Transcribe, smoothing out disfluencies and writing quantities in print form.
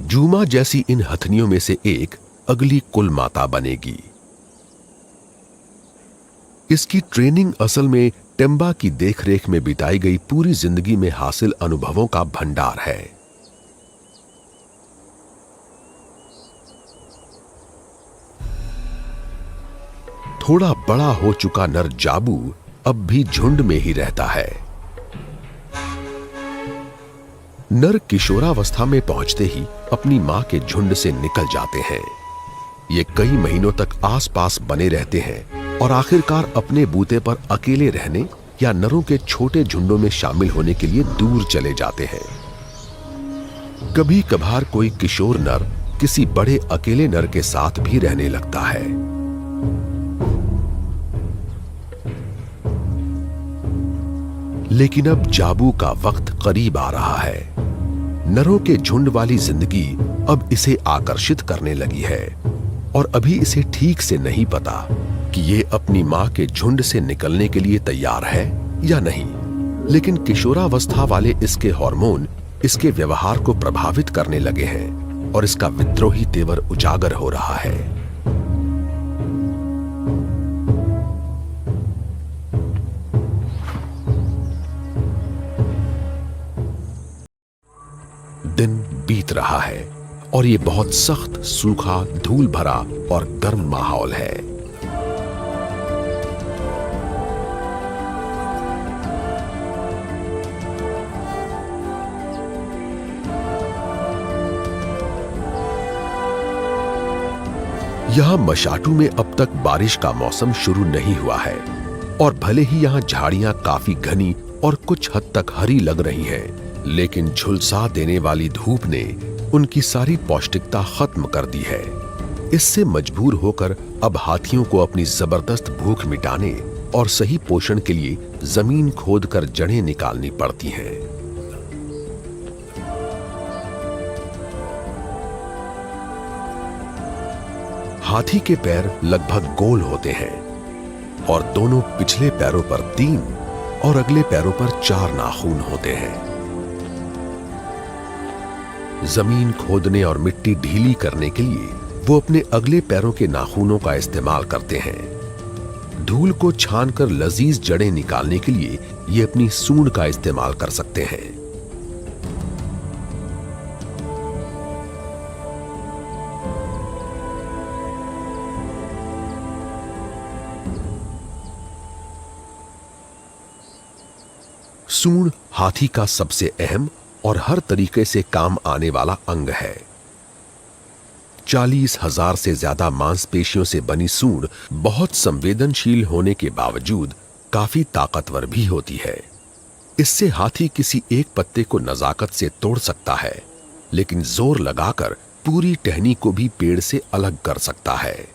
जूमा जैसी इन हथनियों में से एक अगली कुल माता बनेगी। इसकी ट्रेनिंग असल में टेम्बा की देखरेख में बिताई गई पूरी जिंदगी में हासिल अनुभवों का भंडार है। थोड़ा बड़ा हो चुका नर जाबू अब भी झुंड में ही रहता है। नर किशोरावस्था में पहुंचते ही अपनी मां के झुंड से निकल जाते हैं। ये कई महीनों तक आसपास बने रहते हैं और आखिरकार अपने बूते पर अकेले रहने या नरों के छोटे झुंडों में शामिल होने के लिए दूर चले जाते हैं। कभी कभार कोई किशोर नर किसी बड़े अकेले नर के साथ भी रहने लगता है। लेकिन अब जाबू का वक्त करीब आ रहा है। नरों के झुंड वाली जिंदगी अब इसे आकर्षित करने लगी है और अभी इसे ठीक से नहीं पता कि ये अपनी मां के झुंड से निकलने के लिए तैयार है या नहीं। लेकिन किशोरावस्था वाले इसके हार्मोन इसके व्यवहार को प्रभावित करने लगे हैं और इसका विद्रोही तेवर उजागर हो रहा है। दिन बीत रहा है और ये बहुत सख्त, सूखा, धूल भरा और गर्म माहौल है। यहां मशाटू में अब तक बारिश का मौसम शुरू नहीं हुआ है और भले ही यहां झाड़ियां काफी घनी और कुछ हद तक हरी लग रही हैं, लेकिन झुलसा देने वाली धूप ने उनकी सारी पौष्टिकता खत्म कर दी है। इससे मजबूर होकर अब हाथियों को अपनी जबरदस्त भूख मिटाने और सही पोषण के लिए जमीन खोदकर जड़ें निकालनी पड़ती हैं। हाथी के पैर लगभग गोल होते हैं और दोनों पिछले पैरों पर 3 और अगले पैरों पर 4 नाखून होते हैं। जमीन खोदने और मिट्टी ढीली करने के लिए वो अपने अगले पैरों के नाखूनों का इस्तेमाल करते हैं। धूल को छानकर लजीज जड़ें निकालने के लिए ये अपनी सूंड का इस्तेमाल कर सकते हैं। सूंड हाथी का सबसे अहम और हर तरीके से काम आने वाला अंग है। 40,000 से ज्यादा मांसपेशियों से बनी सूंड बहुत संवेदनशील होने के बावजूद काफी ताकतवर भी होती है। इससे हाथी किसी एक पत्ते को नजाकत से तोड़ सकता है, लेकिन जोर लगाकर पूरी टहनी को भी पेड़ से अलग कर सकता है।